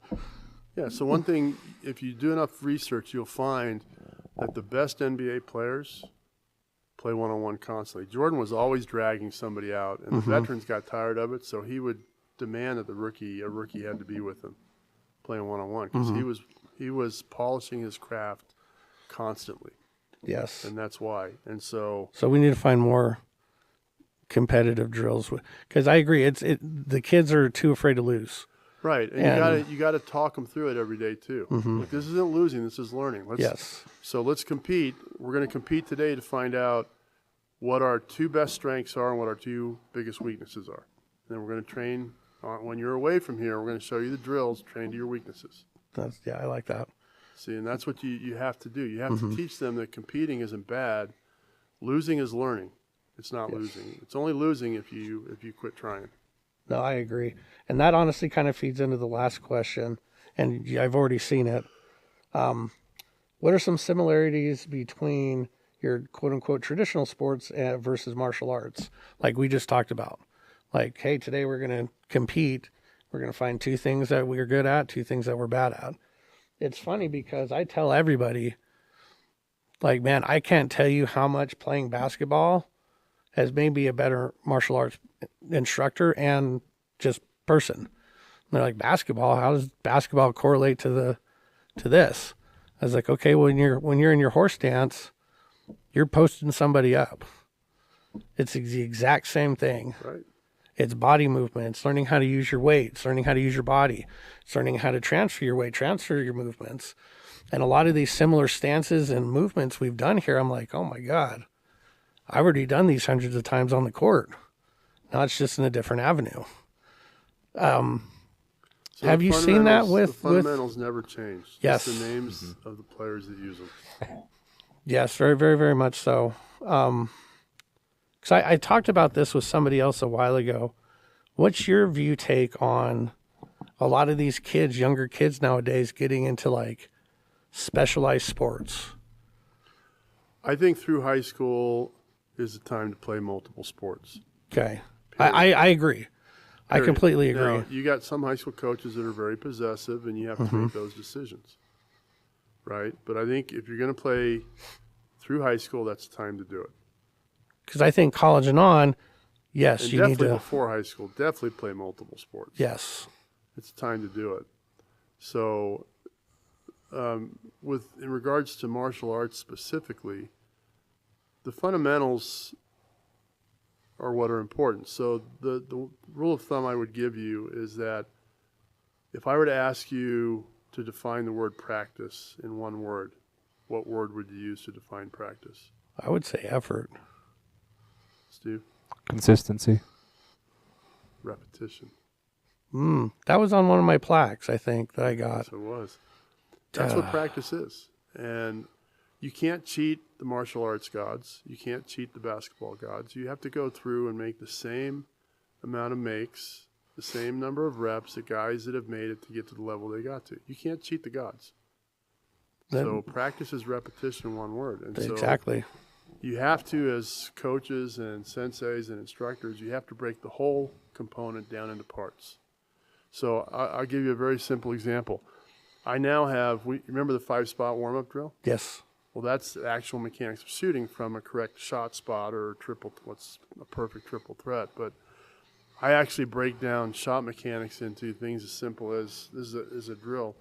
Yeah, so one thing, if you do enough research, you'll find that the best NBA players play one-on-one constantly. Jordan was always dragging somebody out, and the veterans got tired of it, so he would demand that a rookie had to be with him playing one-on-one because he was polishing his craft constantly. Yes. And that's why. And so we need to find more competitive drills because I agree. The kids are too afraid to lose. Right, and you got to talk them through it every day too. Like, this isn't losing; this is learning. So let's compete. We're going to compete today to find out what our 2 best strengths are and what our 2 biggest weaknesses are. And then we're going to train. When you're away from here, we're going to show you the drills. Train to your weaknesses. I like that. See, and that's what you have to do. You have to teach them that competing isn't bad. Losing is learning. It's not losing. It's only losing if you quit trying. No, I agree. And that honestly kind of feeds into the last question, and I've already seen it. What are some similarities between your quote-unquote traditional sports versus martial arts, like we just talked about? Like, hey, today we're going to compete. We're going to find 2 things that we're good at, 2 things that we're bad at. It's funny because I tell everybody, like, man, I can't tell you how much playing basketball has made me a better martial arts instructor and just person. And they're like, basketball? How does basketball correlate to this? I was like, okay, when you're in your horse stance, you're posting somebody up. It's the exact same thing. Right. It's body movement. It's learning how to use your weight. It's learning how to use your body. It's learning how to transfer your weight, transfer your movements. And a lot of these similar stances and movements we've done here, I'm like, oh my God, I've already done these hundreds of times on the court. Now it's just in a different avenue. So have you seen that the fundamentals never change? Yes. Just the names of the players that use them. Yes, very, very, very much so. Because I talked about this with somebody else a while ago. What's your take on a lot of these kids, younger kids nowadays, getting into like specialized sports? I think through high school is the time to play multiple sports. Okay. I agree. I completely agree. Now, you got some high school coaches that are very possessive, and you have to make those decisions, right? But I think if you're going to play through high school, that's the time to do it. Because I think college and on, yes, and you need definitely to. Before high school, definitely play multiple sports. Yes. It's time to do it. So, in regards to martial arts specifically, the fundamentals are what are important. So the rule of thumb I would give you is that if I were to ask you to define the word practice in one word, what word would you use to define practice? I would say effort. Steve? Consistency. Repetition. That was on one of my plaques, I think, that I got. Yes, it was. That's what practice is. And you can't cheat the martial arts gods. You can't cheat the basketball gods. You have to go through and make the same amount of makes, the same number of reps that guys that have made it to get to the level they got to. You can't cheat the gods. So practice is repetition in one word. And exactly. So you have to, as coaches and senseis and instructors, you have to break the whole component down into parts. So I'll give you a very simple example. I now have, remember the 5-spot warm-up drill? Yes. Well, that's the actual mechanics of shooting from a correct shot spot or what's a perfect triple threat. But I actually break down shot mechanics into things as simple as this is a drill.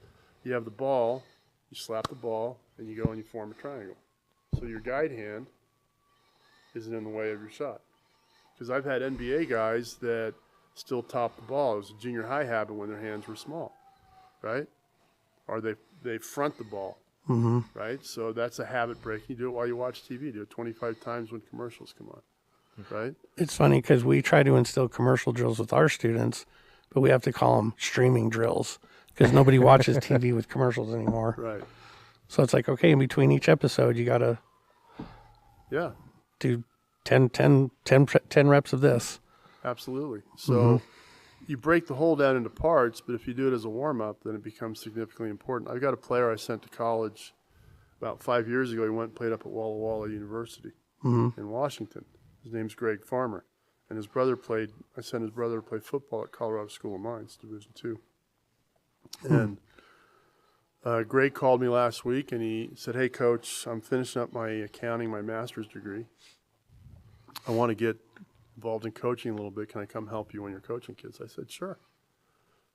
You have the ball, you slap the ball, and you go and you form a triangle. So your guide hand isn't in the way of your shot. Because I've had NBA guys that still top the ball. It was a junior high habit when their hands were small, right? Or they front the ball. Right? So that's a habit break. You do it while you watch TV. Do it 25 times when commercials come on. Right? It's funny because we try to instill commercial drills with our students, but we have to call them streaming drills because nobody watches TV with commercials anymore. Right. So it's like, okay, in between each episode, you got to do 10 reps of this. Absolutely. So you break the whole down into parts, but if you do it as a warm-up, then it becomes significantly important. I've got a player I sent to college about 5 years ago. He went and played up at Walla Walla University in Washington. His name's Greg Farmer. And his brother I sent his brother to play football at Colorado School of Mines, Division II. And Greg called me last week, and he said, hey, Coach, I'm finishing up my accounting, my master's degree. I want to get involved in coaching a little bit. Can I come help you when you're coaching kids? I said, sure.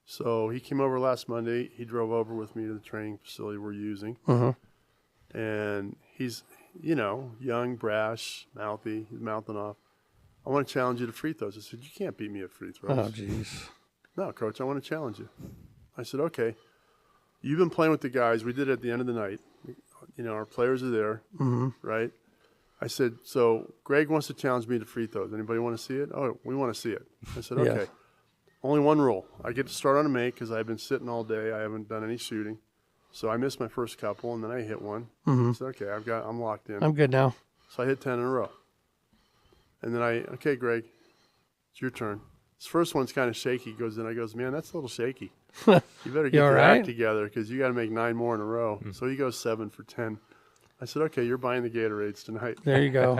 So he came over last Monday. He drove over with me to the training facility we're using. And he's, young, brash, mouthy. He's mouthing off. I want to challenge you to free throws. I said, you can't beat me at free throws. Oh, jeez. No, Coach, I want to challenge you. I said, okay. You've been playing with the guys. We did it at the end of the night. Our players are there, right? I said, so Greg wants to challenge me to free throws. Anybody want to see it? Oh, we want to see it. I said, okay. Only one rule. I get to start on a make because I've been sitting all day. I haven't done any shooting. So I missed my first couple, and then I hit one. Mm-hmm. I said, okay, I'm locked in. I'm good now. So I hit 10 in a row. And then okay, Greg, it's your turn. This first one's kind of shaky. Goes in. I goes, man, that's a little shaky. You better get your act together because you got to make 9 more in a row. So he goes 7 for 10. I said, okay, you're buying the Gatorades tonight. There you go.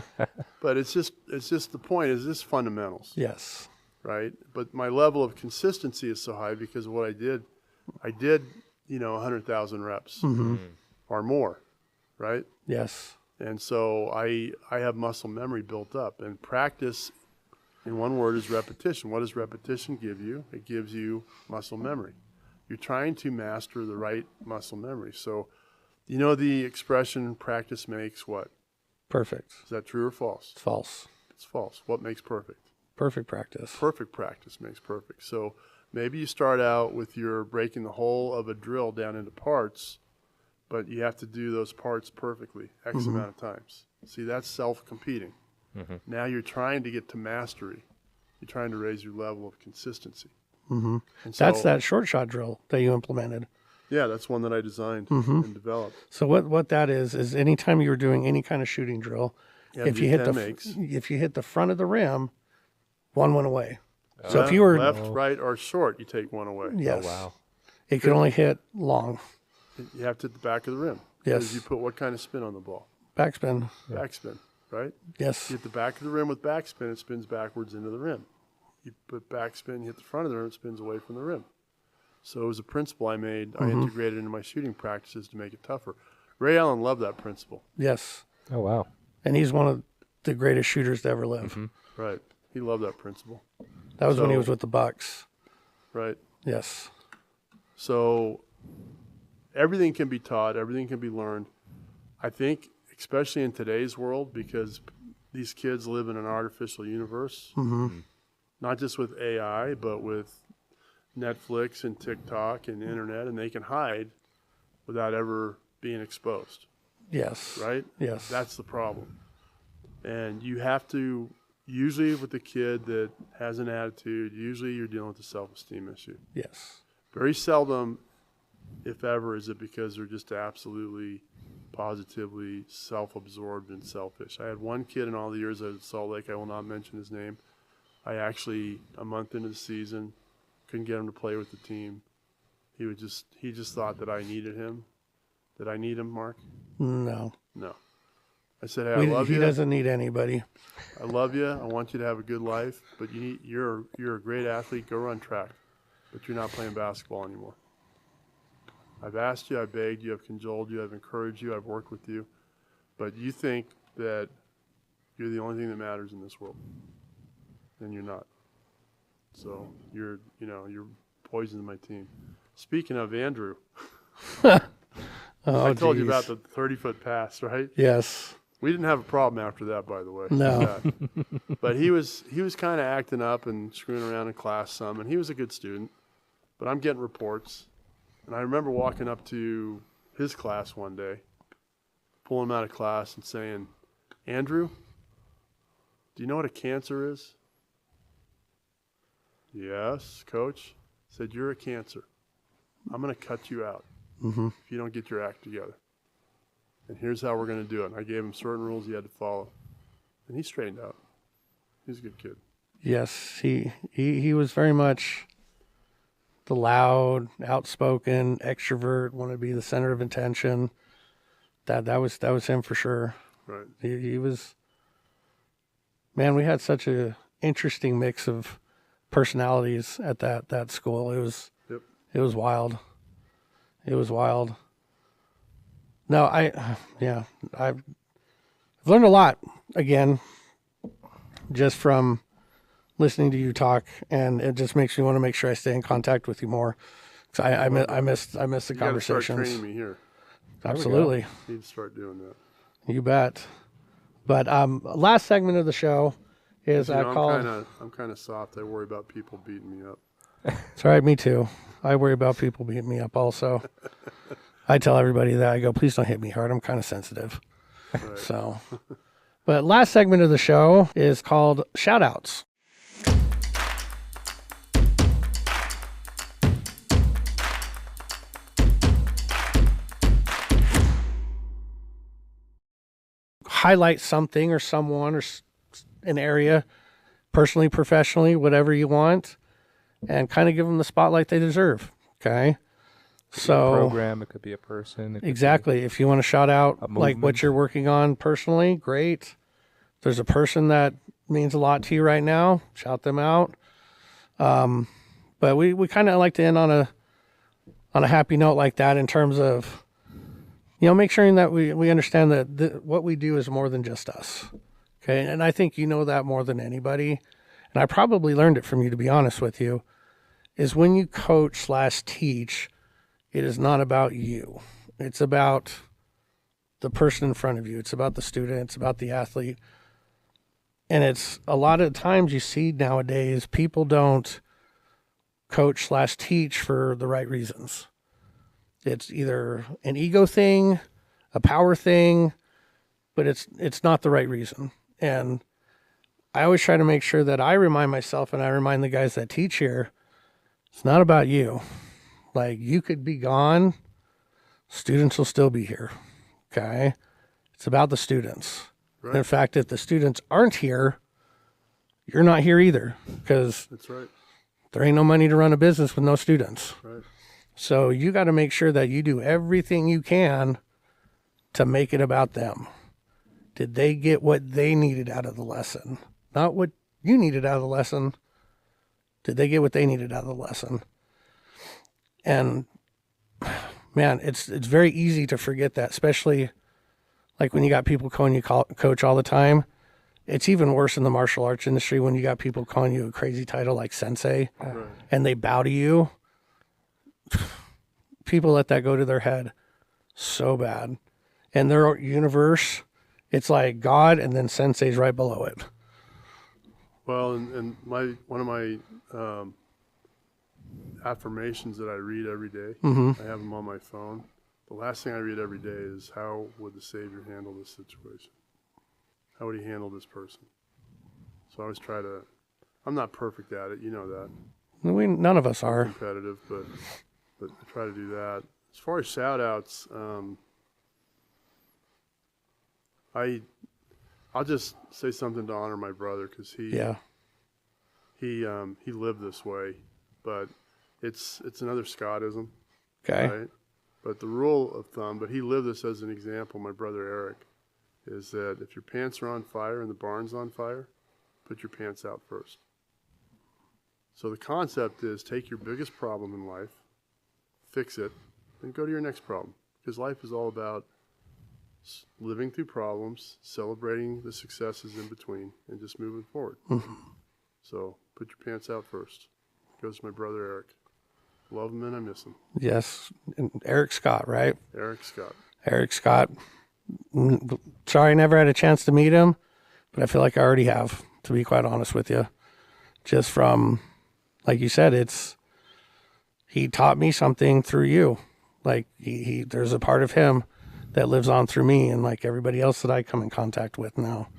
But it's just the point is this fundamentals. Yes. Right. But my level of consistency is so high because of what I did, 100,000 reps or more. Right. Yes. And so I have muscle memory built up, and practice, in one word, is repetition. What does repetition give you? It gives you muscle memory. You're trying to master the right muscle memory. So, you know the expression, practice makes what? Perfect. Is that true or false? It's false. It's false. What makes perfect? Perfect practice. Perfect practice makes perfect. So maybe you start out with your breaking the whole of a drill down into parts, but you have to do those parts perfectly X amount of times. See, that's self-competing. Now you're trying to get to mastery. You're trying to raise your level of consistency. And so, That's that short shot drill that you implemented. Yeah, that's one that I designed and developed. So what that is anytime you were doing any kind of shooting drill, if you hit the front of the rim, one went away. So if you were left, right, or short, you take one away. Yes. Oh, wow. It could only hit long. You have to hit the back of the rim. Yes. Because you put what kind of spin on the ball? Backspin. Backspin, right? Yes. You hit the back of the rim with backspin, it spins backwards into the rim. You put backspin, you hit the front of the rim, it spins away from the rim. So it was a principle I made. I integrated into my shooting practices to make it tougher. Ray Allen loved that principle. Yes. Oh, wow. And he's one of the greatest shooters to ever live. Right. He loved that principle. That was when he was with the Bucks. Right. Yes. So everything can be taught. Everything can be learned. I think, especially in today's world, because these kids live in an artificial universe, not just with AI, but with Netflix and TikTok and internet, and they can hide without ever being exposed. Yes. Right? Yes. That's the problem. And you have to, usually with a kid that has an attitude, usually you're dealing with a self-esteem issue. Yes. Very seldom, if ever, is it because they're just absolutely, positively self-absorbed and selfish. I had one kid in all the years I was at Salt Lake, I will not mention his name. I actually, a month into the season, couldn't get him to play with the team. He just thought that I needed him. Did I need him, Mark? No. No. I said, hey, I love you. He doesn't need anybody. I love you. I want you to have a good life, but you're a great athlete. Go run track, but you're not playing basketball anymore. I've asked you, I've begged you, I've cajoled you, I've encouraged you, I've worked with you, but you think that you're the only thing that matters in this world, and you're not. So you're poisoning my team. Speaking of Andrew, I told you about the 30-foot pass, right? Yes. We didn't have a problem after that, by the way. No. But he was kind of acting up and screwing around in class some, and he was a good student. But I'm getting reports, and I remember walking up to his class one day, pulling him out of class and saying, Andrew, do you know what a cancer is? Yes, coach. I said, you're a cancer. I'm going to cut you out if you don't get your act together. And here's how we're going to do it. And I gave him certain rules he had to follow. And he straightened out. He's a good kid. Yes, he was very much the loud, outspoken, extrovert, wanted to be the center of attention. That was him for sure. Right. He was, man, we had such a interesting mix of personalities at that school. It was wild. It was wild. No, I've learned a lot, again, just from listening to you talk, and it just makes me want to make sure I stay in contact with you more. So I miss the conversations. You got to start training me here. Absolutely. You need to start doing that. You bet. But last segment of the show is I'm kind of soft. I worry about people beating me up. It's all right, me too. I worry about people beating me up also. I tell everybody that. I go, please don't hit me hard. I'm kind of sensitive. Right. So, but last segment of the show is called Shoutouts. highlight something or someone or an area, personally, professionally, whatever you want, and kind of give them the spotlight they deserve. Okay. So program, it could be a person. Exactly. If you want to shout out like what you're working on personally, great. If there's a person that means a lot to you right now, shout them out. But we kind of like to end on a happy note like that, in terms of, make sure that we understand that what we do is more than just us. Okay. And I think you know that more than anybody. And I probably learned it from you, to be honest with you, is when you coach/teach, it is not about you. It's about the person in front of you. It's about the student. It's about the athlete. And it's a lot of times you see nowadays, people don't coach/teach for the right reasons. It's either an ego thing, a power thing, but it's not the right reason. And I always try to make sure that I remind myself, and I remind the guys that teach here, it's not about you. Like, you could be gone, students will still be here. Okay? It's about the students. Right. In fact, if the students aren't here, you're not here either, because that's right. There ain't no money to run a business with no students. Right. So you got to make sure that you do everything you can to make it about them. Did they get what they needed out of the lesson? Not what you needed out of the lesson. Did they get what they needed out of the lesson? And man, it's very easy to forget that, especially like when you got people calling you coach all the time. It's even worse in the martial arts industry when you got people calling you a crazy title like sensei, right, and they bow to you. People let that go to their head so bad. In their universe, it's like God and then sensei's right below it. Well, and one of my affirmations that I read every day, I have them on my phone. The last thing I read every day is, how would the Savior handle this situation? How would he handle this person? So I always try to, I'm not perfect at it, you know that. None of us are. Competitive, but I try to do that. As far as shout outs, I'll just say something to honor my brother, because he lived this way, but it's another Scottism. Okay. Right? But the rule of thumb, but he lived this as an example, my brother Eric, is that if your pants are on fire and the barn's on fire, put your pants out first. So the concept is, take your biggest problem in life, fix it, then go to your next problem. Because life is all about living through problems, celebrating the successes in between, and just moving forward. So put your pants out first. Goes to my brother Eric. Love him and I miss him. Yes. And Eric Scott, right? Eric Scott. Eric Scott. Sorry I never had a chance to meet him, but I feel like I already have, to be quite honest with you. Just from, like you said, he taught me something through you. Like there's a part of him that lives on through me, and like everybody else that I come in contact with now.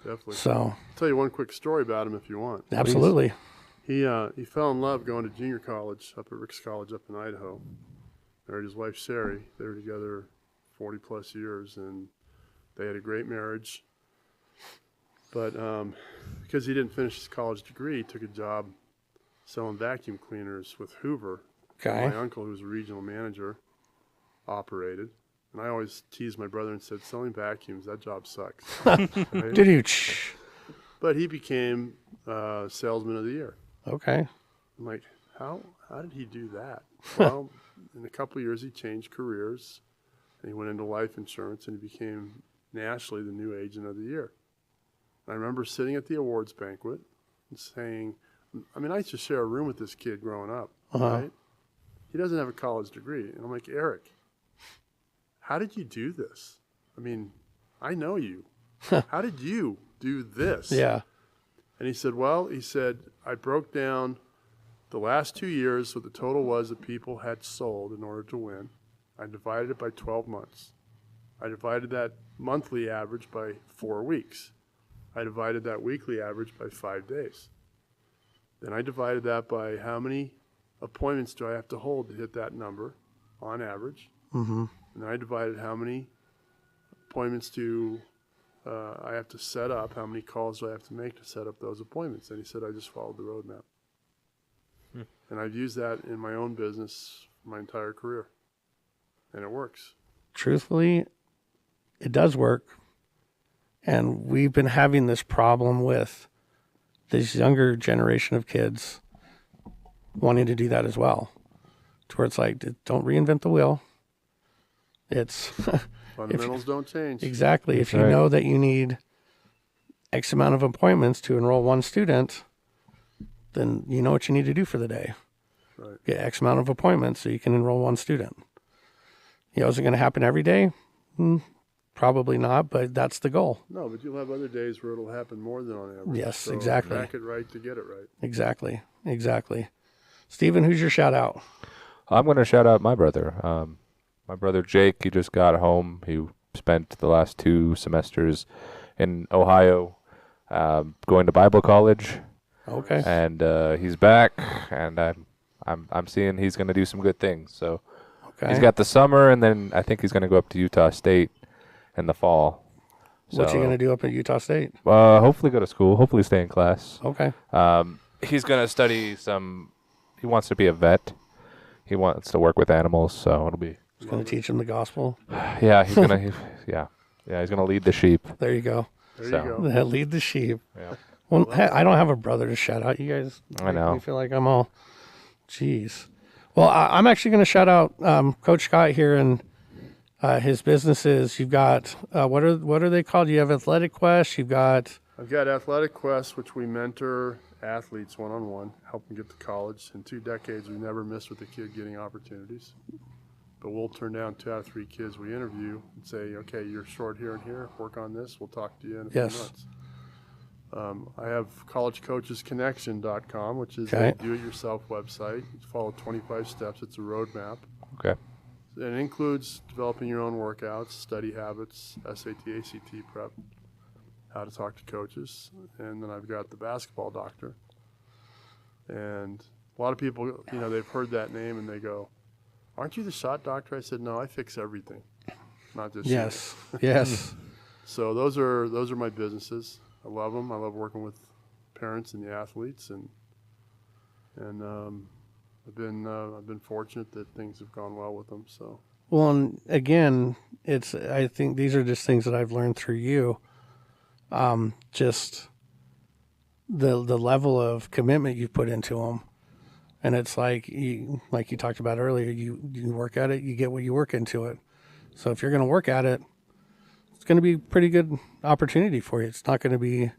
Definitely. So I'll tell you one quick story about him if you want. Absolutely. He fell in love going to junior college up at Rick's College up in Idaho. Married his wife Sherry. They were together 40 plus years, and they had a great marriage. But because he didn't finish his college degree, he took a job selling vacuum cleaners with Hoover. Okay. My uncle, who was a regional manager, operated. And I always teased my brother and said, selling vacuums, that job sucks. Right? Did you? But he became salesman of the year. Okay. I'm like, how did he do that? Well, in a couple of years, he changed careers, and he went into life insurance, and he became nationally the new agent of the year. And I remember sitting at the awards banquet and saying, I used to share a room with this kid growing up, right? He doesn't have a college degree. And I'm like, Eric, how did you do this? I know you. How did you do this? Yeah. And he said, I broke down the last 2 years, what the total was that people had sold in order to win. I divided it by 12 months. I divided that monthly average by 4 weeks. I divided that weekly average by 5 days. Then I divided that by how many appointments do I have to hold to hit that number on average. And then I divided how many appointments do I have to set up? How many calls do I have to make to set up those appointments? And he said, I just followed the roadmap. And I've used that in my own business my entire career. And it works. Truthfully, it does work. And we've been having this problem with this younger generation of kids wanting to do that as well. To where it's like, don't reinvent the wheel. It's Fundamentals don't change. Exactly. If you know that you need X amount of appointments to enroll one student, then you know what you need to do for the day. Right. Get X amount of appointments so you can enroll one student. Is it going to happen every day? Probably not, but that's the goal. No, but you'll have other days where it'll happen more than on average. Yes, so exactly. Back it right to get it right. Exactly. Stephen, who's your shout out? I'm going to shout out my brother. My brother Jake, he just got home. He spent the last 2 semesters in Ohio going to Bible college. Okay. And he's back, and I'm seeing he's going to do some good things. So he's got the summer, and then I think he's going to go up to Utah State in the fall. What's he going to do up at Utah State? Hopefully go to school. Hopefully stay in class. Okay. He's going to study he wants to be a vet. He wants to work with animals, so it'll be... He's going to teach him the gospel. Yeah, he's going to... he's going to lead the sheep. There you go. There you go. Lead the sheep. Yeah. Well, I don't have a brother to shout out. You guys I know. make me feel like I'm all... Jeez. Well, I'm actually going to shout out Coach Scott here and his businesses. You've got... what are they called? You have Athletic Quest. You've got... I've got Athletic Quest, which we mentor athletes one-on-one, help them get to college. In 2 decades, we've never missed with a kid getting opportunities. But we'll turn down 2 out of 3 kids we interview and say, okay, you're short here and here, work on this, we'll talk to you in a few months. I have collegecoachesconnection.com, which is a do-it-yourself website. You follow 25 steps. It's a roadmap. Okay. And it includes developing your own workouts, study habits, SAT, ACT prep, how to talk to coaches. And then I've got the basketball doctor. And a lot of people, they've heard that name and they go, aren't you the shot doctor? I said, no, I fix everything, not just Yes. So those are my businesses. I love them. I love working with parents and the athletes, and I've been fortunate that things have gone well with them. So well, and again, I think these are just things that I've learned through you. Just the level of commitment you put into them. And it's like you talked about earlier, you work at it, you get what you work into it. So if you're going to work at it, it's going to be a pretty good opportunity for you. It's not going to be,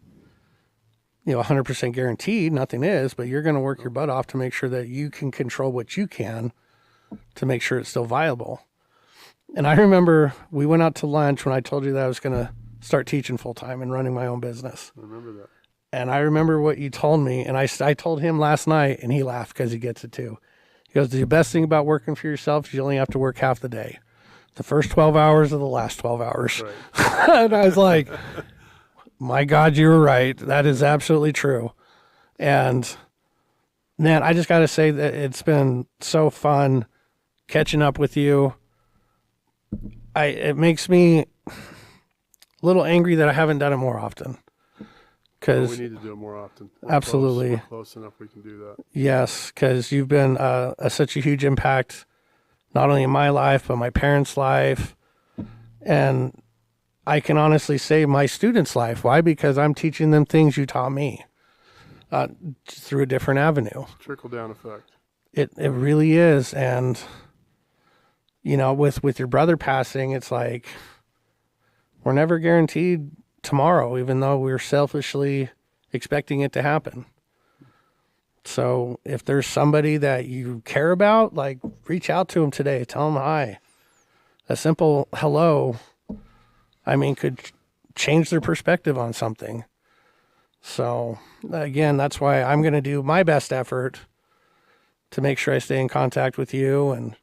100% guaranteed. Nothing is, but you're going to work your butt off to make sure that you can control what you can to make sure it's still viable. And I remember we went out to lunch when I told you that I was going to start teaching full time and running my own business. I remember that. And I remember what you told me, and I told him last night, and he laughed because he gets it too. He goes, the best thing about working for yourself is you only have to work half the day. The first 12 hours or the last 12 hours. Right. And I was like, my God, you were right. That is absolutely true. And man, I just got to say that it's been so fun catching up with you. It makes me a little angry that I haven't done it more often. We need to do it more often. Absolutely. We're close enough we can do that. Yes, because you've been such a huge impact, not only in my life, but my parents' life. And I can honestly say my students' life. Why? Because I'm teaching them things you taught me through a different avenue. Trickle-down effect. It really is. And, with your brother passing, it's like we're never guaranteed tomorrow, even though we're selfishly expecting it to happen. So if there's somebody that you care about, reach out to them today. Tell them hi. A simple hello, could change their perspective on something. So again, that's why I'm going to do my best effort to make sure I stay in contact with you and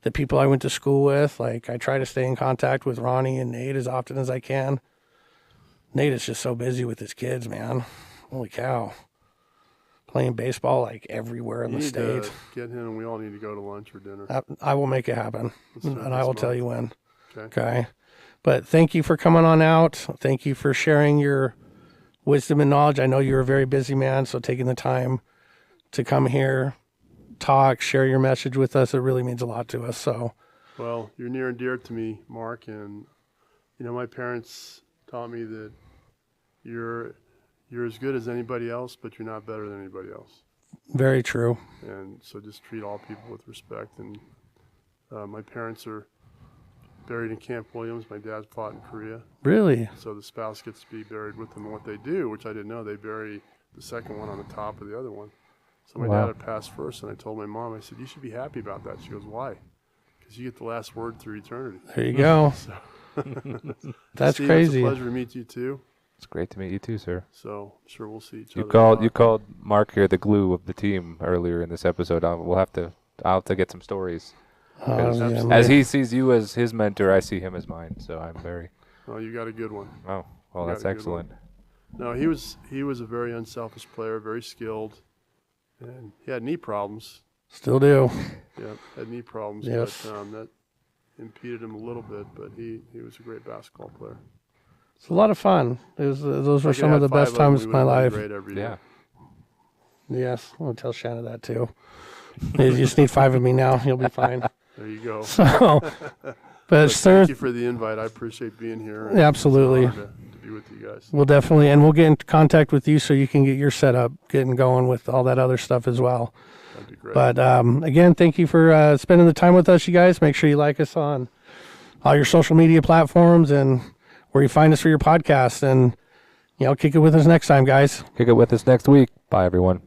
the people I went to school with. I try to stay in contact with Ronnie and Nate as often as I can. Nate is just so busy with his kids, man. Holy cow. Playing baseball everywhere in the state. To get him, and we all need to go to lunch or dinner. I will make it happen, and I will tell you when. Okay. But thank you for coming on out. Thank you for sharing your wisdom and knowledge. I know you're a very busy man, so taking the time to come here, talk, share your message with us, it really means a lot to us. So, Well, you're near and dear to me, Mark, and my parents taught me that you're as good as anybody else, but you're not better than anybody else. very true. And so just treat all people with respect. And my parents are buried in Camp Williams. My dad fought in Korea. Really? So the spouse gets to be buried with them. And what they do, which I didn't know, they bury the second one on the top of the other one. So my dad had passed first, and I told my mom, I said, you should be happy about that. She goes, why? Because you get the last word through eternity. There you go. That's Steve, crazy. It's a pleasure to meet you, too. It's great to meet you too, sir. So I'm sure we'll see each You other. you called Mark here the glue of the team earlier in this episode. I'll have to get some stories. Yeah, As he sees you as his mentor, I see him as mine. So I'm very. Oh, you got a good one. Oh, well, You that's got a good excellent. No, he was a very unselfish player, very skilled, and he had knee problems. Still do. Yeah, had knee problems. Yes. But that impeded him a little bit. But he was a great basketball player. It's a lot of fun. Those were If I some could of the have 5 best of them, times we of my would've been life. Great every year. Yeah. Yes, I'll tell Shanna that too. You just need 5 of me now. You'll be fine. There you go. So, but sir, Thank you for the invite. I appreciate being here. and Absolutely. it's an honor to be with you guys. we'll definitely, and we'll get in contact with you so you can get your setup getting going with all that other stuff as well. That'd be great. But again, thank you for spending the time with us, you guys. Make sure you like us on all your social media platforms and where you find us for your podcast. And, kick it with us next time, guys. Kick it with us next week. Bye, everyone.